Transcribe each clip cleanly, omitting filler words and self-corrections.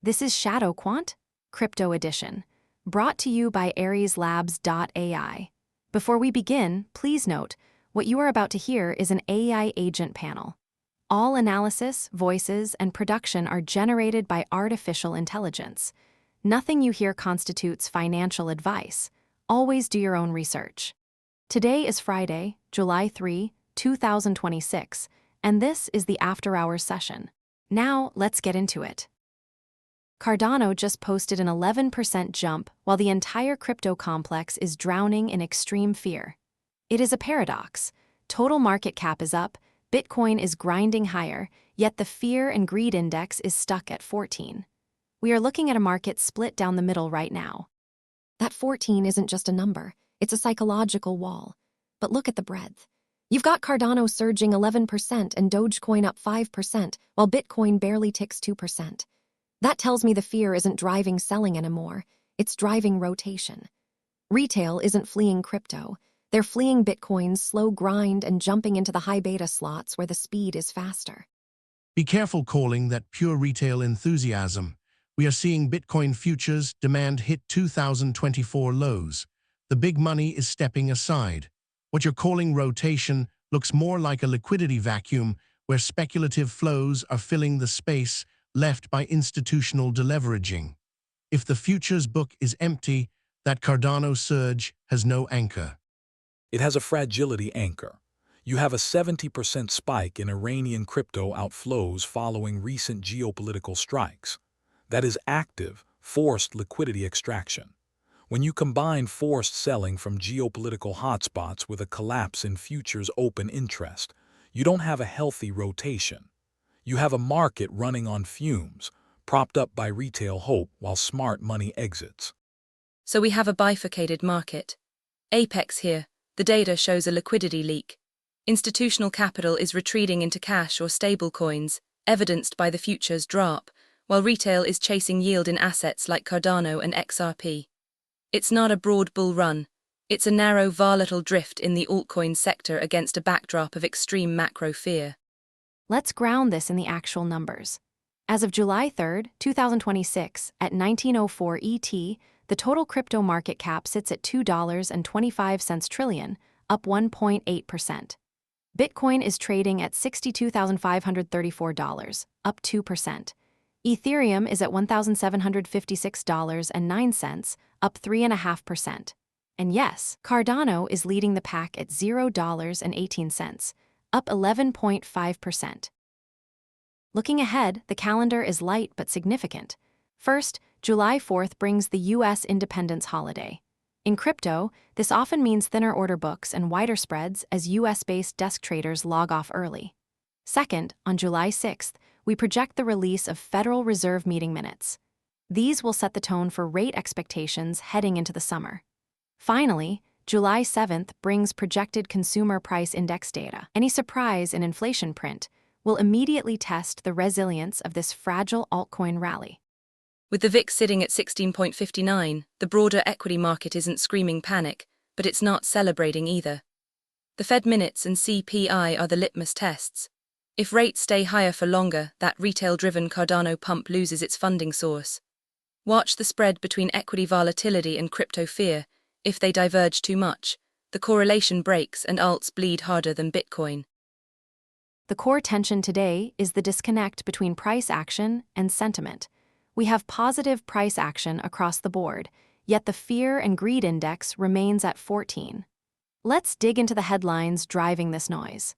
This is ShadowQuant, Crypto Edition, brought to you by AresLabs.ai. Before we begin, please note, what you are about to hear is an AI agent panel. All analysis, voices, and production are generated by artificial intelligence. Nothing you hear constitutes financial advice. Always do your own research. Today is Friday, July 3, 2026, and this is the After Hours session. Now, let's get into it. Cardano just posted an 11% jump while the entire crypto complex is drowning in extreme fear. It is a paradox. Total market cap is up, Bitcoin is grinding higher, yet the fear and greed index is stuck at 14. We are looking at a market split down the middle right now. That 14 isn't just a number, it's a psychological wall. But look at the breadth. You've got Cardano surging 11% and Dogecoin up 5%, while Bitcoin barely ticks 2%. That tells me the fear isn't driving selling anymore, it's driving rotation. Retail isn't fleeing crypto, they're fleeing Bitcoin's slow grind and jumping into the high beta slots where the speed is faster. Be careful calling that pure retail enthusiasm. We are seeing Bitcoin futures demand hit 2024 lows. The big money is stepping aside. What you're calling rotation looks more like a liquidity vacuum where speculative flows are filling the space left by institutional deleveraging. If the futures book is empty, that Cardano surge has no anchor. It has a fragility anchor. You have a 70% spike in Iranian crypto outflows following recent geopolitical strikes. That is active, forced liquidity extraction. When you combine forced selling from geopolitical hotspots with a collapse in futures open interest, you don't have a healthy rotation. You have a market running on fumes, propped up by retail hope while smart money exits. So we have a bifurcated market. Apex here, the data shows a liquidity leak. Institutional capital is retreating into cash or stablecoins, evidenced by the futures drop, while retail is chasing yield in assets like Cardano and XRP. It's not a broad bull run. It's a narrow, volatile drift in the altcoin sector against a backdrop of extreme macro fear. Let's ground this in the actual numbers. As of July 3, 2026, at 1904 ET, the total crypto market cap sits at $2.25 trillion, up 1.8%. Bitcoin is trading at $62,534, up 2%. Ethereum is at $1,756.09, up 3.5%. And yes, Cardano is leading the pack at $0.18, up 11.5%. Looking ahead, the calendar is light but significant. First, July 4th brings the U.S. Independence holiday. In crypto, this often means thinner order books and wider spreads as U.S.-based desk traders log off early. Second, on July 6th, we project the release of Federal Reserve meeting minutes. These will set the tone for rate expectations heading into the summer. Finally, July 7th brings projected consumer price index data. Any surprise in inflation print will immediately test the resilience of this fragile altcoin rally. With the VIX sitting at 16.59, the broader equity market isn't screaming panic, but it's not celebrating either. The Fed minutes and CPI are the litmus tests. If rates stay higher for longer, that retail-driven Cardano pump loses its funding source. Watch the spread between equity volatility and crypto fear. If they diverge too much, the correlation breaks and alts bleed harder than Bitcoin. The core tension today is the disconnect between price action and sentiment. We have positive price action across the board, yet the fear and greed index remains at 14. Let's dig into the headlines driving this noise.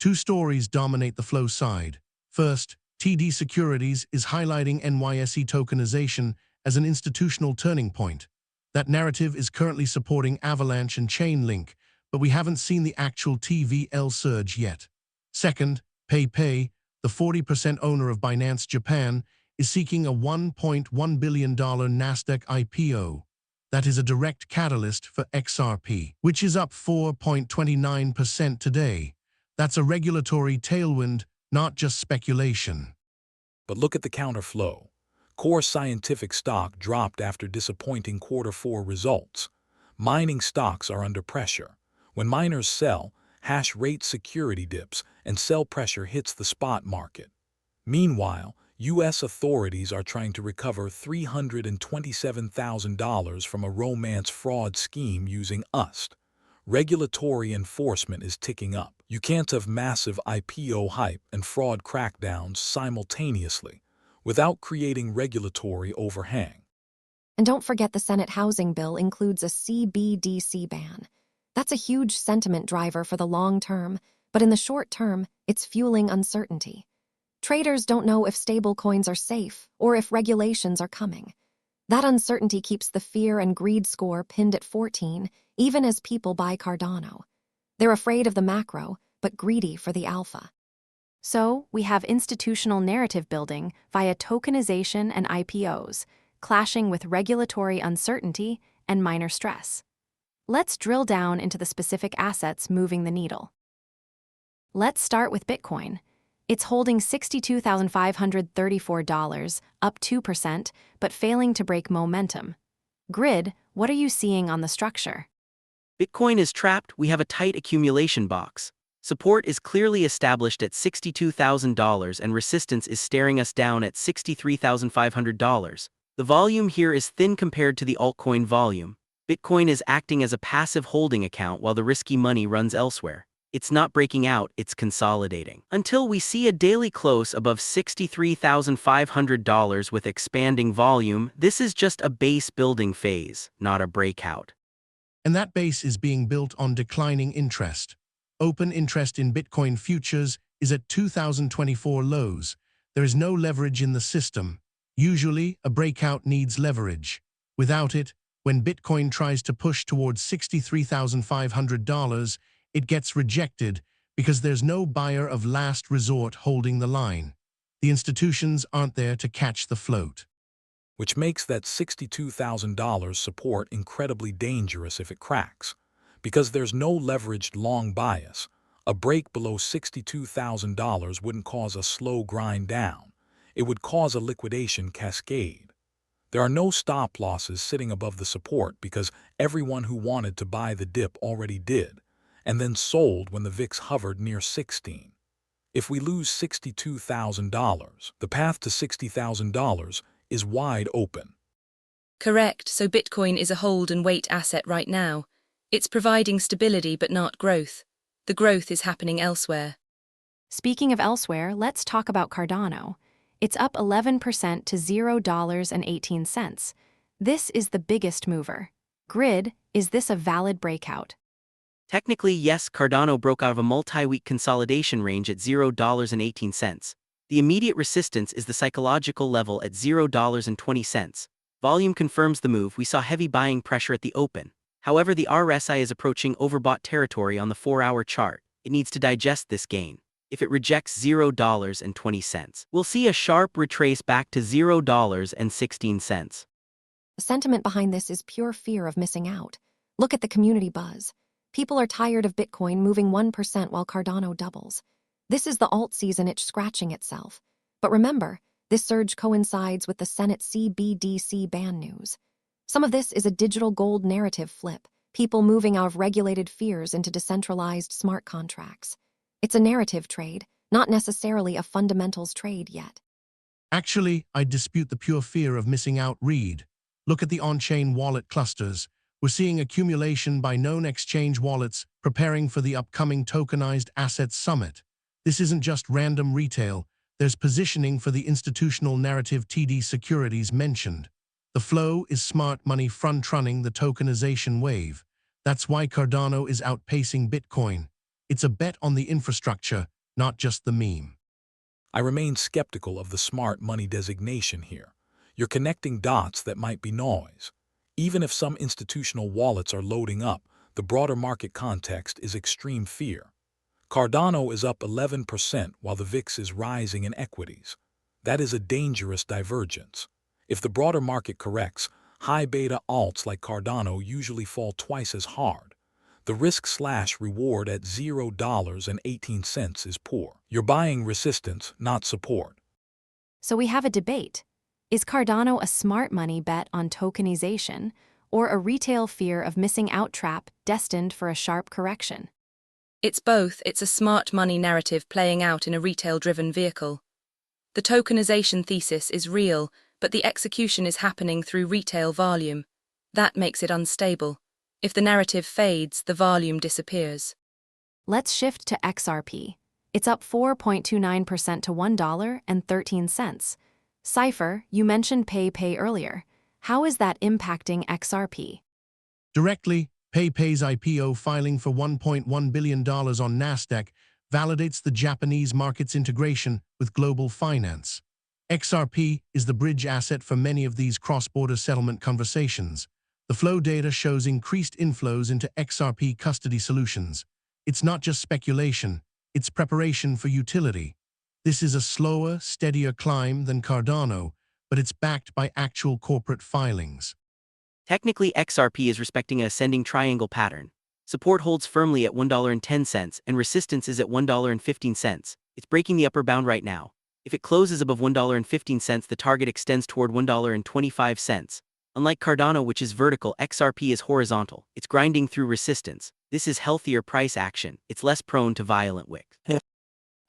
Two stories dominate the flow side. First, TD Securities is highlighting NYSE tokenization as an institutional turning point. That narrative is currently supporting Avalanche and Chainlink, but we haven't seen the actual TVL surge yet. Second, PayPay, the 40% owner of Binance Japan, is seeking a $1.1 billion Nasdaq IPO. That is a direct catalyst for XRP, which is up 4.29% today. That's a regulatory tailwind, not just speculation. But look at the counterflow. Core Scientific stock dropped after disappointing Q4 results. Mining stocks are under pressure. When miners sell, hash rate security dips and sell pressure hits the spot market. Meanwhile, U.S. authorities are trying to recover $327,000 from a romance fraud scheme using USD. Regulatory enforcement is ticking up. You can't have massive IPO hype and fraud crackdowns simultaneously without creating regulatory overhang. And don't forget the Senate housing bill includes a CBDC ban. That's a huge sentiment driver for the long term, but in the short term, it's fueling uncertainty. Traders don't know if stablecoins are safe or if regulations are coming. That uncertainty keeps the fear and greed score pinned at 14, even as people buy Cardano. They're afraid of the macro, but greedy for the alpha. So, we have institutional narrative building via tokenization and IPOs, clashing with regulatory uncertainty and minor stress. Let's drill down into the specific assets moving the needle. Let's start with Bitcoin. It's holding $62,534, up 2%, but failing to break momentum. Grid, what are you seeing on the structure? Bitcoin is trapped. We have a tight accumulation box. Support is clearly established at $62,000 and resistance is staring us down at $63,500. The volume here is thin compared to the altcoin volume. Bitcoin is acting as a passive holding account while the risky money runs elsewhere. It's not breaking out, it's consolidating. Until we see a daily close above $63,500 with expanding volume, this is just a base building phase, not a breakout. And that base is being built on declining interest. Open interest in Bitcoin futures is at 2024 lows. There is no leverage in the system. Usually, a breakout needs leverage. Without it, when Bitcoin tries to push towards $63,500, it gets rejected because there's no buyer of last resort holding the line. The institutions aren't there to catch the float. Which makes that $62,000 support incredibly dangerous if it cracks. Because there's no leveraged long bias, a break below $62,000 wouldn't cause a slow grind down. It would cause a liquidation cascade. There are no stop losses sitting above the support because everyone who wanted to buy the dip already did, and then sold when the VIX hovered near 16. If we lose $62,000, the path to $60,000 is wide open. Correct, so Bitcoin is a hold and wait asset right now. It's providing stability but not growth. The growth is happening elsewhere. Speaking of elsewhere, let's talk about Cardano. It's up 11% to $0.18. This is the biggest mover. Grid, is this a valid breakout? Technically, yes, Cardano broke out of a multi-week consolidation range at $0.18. The immediate resistance is the psychological level at $0.20. Volume confirms the move. We saw heavy buying pressure at the open. However, the RSI is approaching overbought territory on the 4-hour chart. It needs to digest this gain. If it rejects $0.20, we'll see a sharp retrace back to $0.16. The sentiment behind this is pure fear of missing out. Look at the community buzz. People are tired of Bitcoin moving 1% while Cardano doubles. This is the alt season itch scratching itself. But remember, this surge coincides with the Senate CBDC ban news. Some of this is a digital gold narrative flip, people moving out of regulated fears into decentralized smart contracts. It's a narrative trade, not necessarily a fundamentals trade yet. Actually, I dispute the pure fear of missing out read. Look at the on-chain wallet clusters. We're seeing accumulation by known exchange wallets preparing for the upcoming tokenized assets summit. This isn't just random retail. There's positioning for the institutional narrative TD securities mentioned. The flow is smart money front-running the tokenization wave. That's why Cardano is outpacing Bitcoin. It's a bet on the infrastructure, not just the meme. I remain skeptical of the smart money designation here. You're connecting dots that might be noise. Even if some institutional wallets are loading up, the broader market context is extreme fear. Cardano is up 11% while the VIX is rising in equities. That is a dangerous divergence. If the broader market corrects, high beta alts like Cardano usually fall twice as hard. The risk/reward at $0.18 is poor. You're buying resistance, not support. So we have a debate. Is Cardano a smart money bet on tokenization, or a retail fear of missing out trap destined for a sharp correction? It's both. It's a smart money narrative playing out in a retail-driven vehicle. The tokenization thesis is real, but the execution is happening through retail volume. That makes it unstable. If the narrative fades, the volume disappears. Let's shift to XRP. It's up 4.29% to $1.13. CIPHER, you mentioned PayPay earlier. How is that impacting XRP? Directly, PayPay's IPO filing for $1.1 billion on Nasdaq validates the Japanese market's integration with global finance. XRP is the bridge asset for many of these cross-border settlement conversations. The flow data shows increased inflows into XRP custody solutions. It's not just speculation, it's preparation for utility. This is a slower, steadier climb than Cardano, but it's backed by actual corporate filings. Technically, XRP is respecting an ascending triangle pattern. Support holds firmly at $1.10 and resistance is at $1.15. It's breaking the upper bound right now. If it closes above $1.15, the target extends toward $1.25. Unlike Cardano, which is vertical, XRP is horizontal. It's grinding through resistance. This is healthier price action. It's less prone to violent wicks.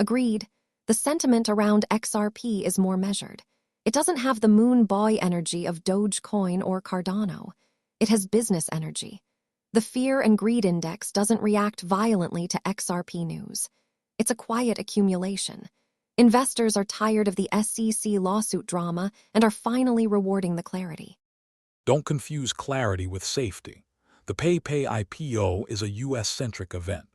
Agreed. The sentiment around XRP is more measured. It doesn't have the moon boy energy of Dogecoin or Cardano. It has business energy. The fear and greed index doesn't react violently to XRP news. It's a quiet accumulation. Investors are tired of the SEC lawsuit drama and are finally rewarding the clarity. Don't confuse clarity with safety. The PayPay IPO is a US-centric event.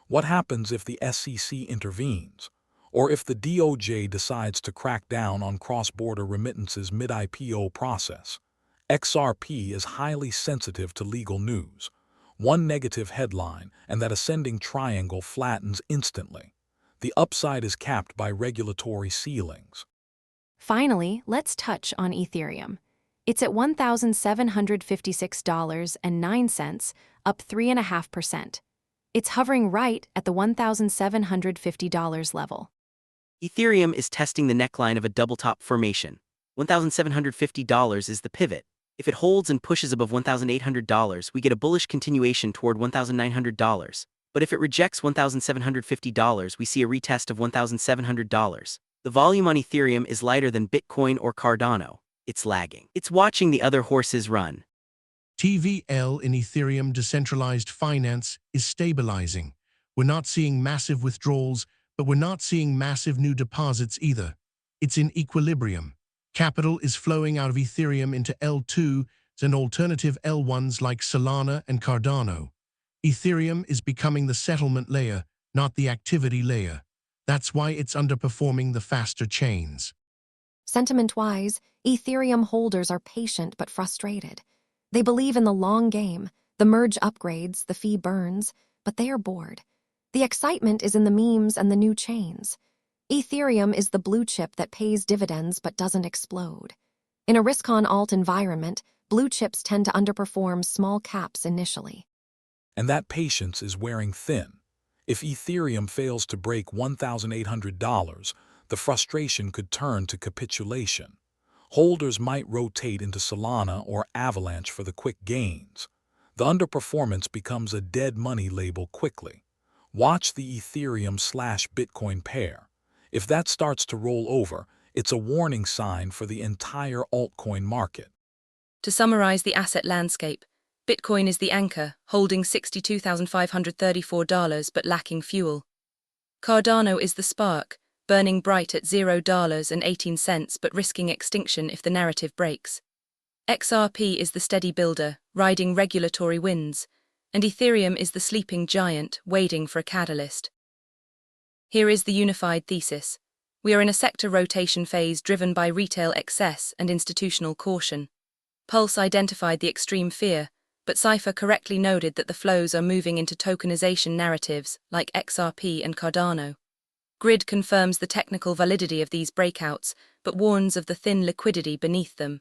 What happens if the SEC intervenes? Or if the DOGE decides to crack down on cross-border remittances mid-IPO process? XRP is highly sensitive to legal news. One negative headline and that ascending triangle flattens instantly. The upside is capped by regulatory ceilings. Finally, let's touch on Ethereum. It's at $1,756.09, up 3.5%. It's hovering right at the $1,750 level. Ethereum is testing the neckline of a double top formation. $1,750 is the pivot. If it holds and pushes above $1,800, we get a bullish continuation toward $1,900. But if it rejects $1,750, we see a retest of $1,700. The volume on Ethereum is lighter than Bitcoin or Cardano. It's lagging. It's watching the other horses run. TVL in Ethereum decentralized finance is stabilizing. We're not seeing massive withdrawals, but we're not seeing massive new deposits either. It's in equilibrium. Capital is flowing out of Ethereum into L2s and alternative L1s like Solana and Cardano. Ethereum is becoming the settlement layer, not the activity layer. That's why it's underperforming the faster chains. Sentiment-wise, Ethereum holders are patient but frustrated. They believe in the long game, the merge upgrades, the fee burns, but they are bored. The excitement is in the memes and the new chains. Ethereum is the blue chip that pays dividends but doesn't explode. In a risk-on alt environment, blue chips tend to underperform small caps initially. And that patience is wearing thin. If Ethereum fails to break $1,800, the frustration could turn to capitulation. Holders might rotate into Solana or Avalanche for the quick gains. The underperformance becomes a dead money label quickly. Watch the Ethereum/Bitcoin pair. If that starts to roll over, it's a warning sign for the entire altcoin market. To summarize the asset landscape, Bitcoin is the anchor, holding $62,534 but lacking fuel. Cardano is the spark, burning bright at $0.18 but risking extinction if the narrative breaks. XRP is the steady builder, riding regulatory winds, and Ethereum is the sleeping giant, waiting for a catalyst. Here is the unified thesis. We are in a sector rotation phase driven by retail excess and institutional caution. Pulse identified the extreme fear, but CIPHER correctly noted that the flows are moving into tokenization narratives like XRP and Cardano. Grid confirms the technical validity of these breakouts, but warns of the thin liquidity beneath them.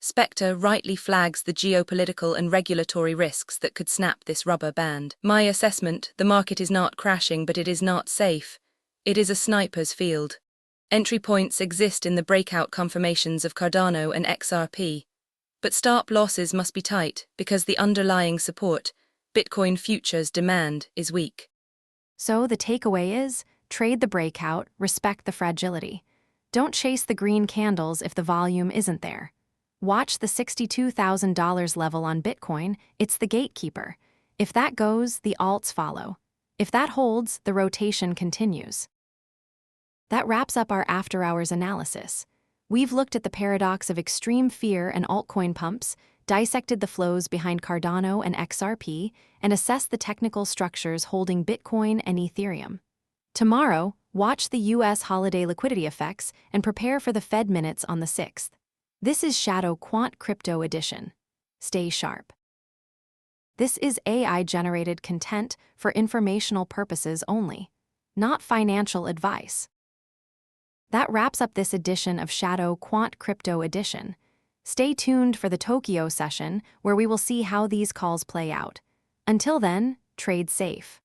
SPECTER rightly flags the geopolitical and regulatory risks that could snap this rubber band. My assessment, the market is not crashing, but it is not safe. It is a sniper's field. Entry points exist in the breakout confirmations of Cardano and XRP, but stop losses must be tight because the underlying support, Bitcoin futures demand, is weak. So the takeaway is, trade the breakout, respect the fragility. Don't chase the green candles if the volume isn't there. Watch the $62,000 level on Bitcoin, it's the gatekeeper. If that goes, the alts follow. If that holds, the rotation continues. That wraps up our after-hours analysis. We've looked at the paradox of extreme fear and altcoin pumps, dissected the flows behind Cardano and XRP, and assessed the technical structures holding Bitcoin and Ethereum. Tomorrow, watch the U.S. holiday liquidity effects and prepare for the Fed minutes on the 6th. This is ShadowQuant Crypto Edition. Stay sharp. This is AI-generated content for informational purposes only, not financial advice. That wraps up this edition of ShadowQuant Crypto Edition. Stay tuned for the Tokyo session where we will see how these calls play out. Until then, trade safe.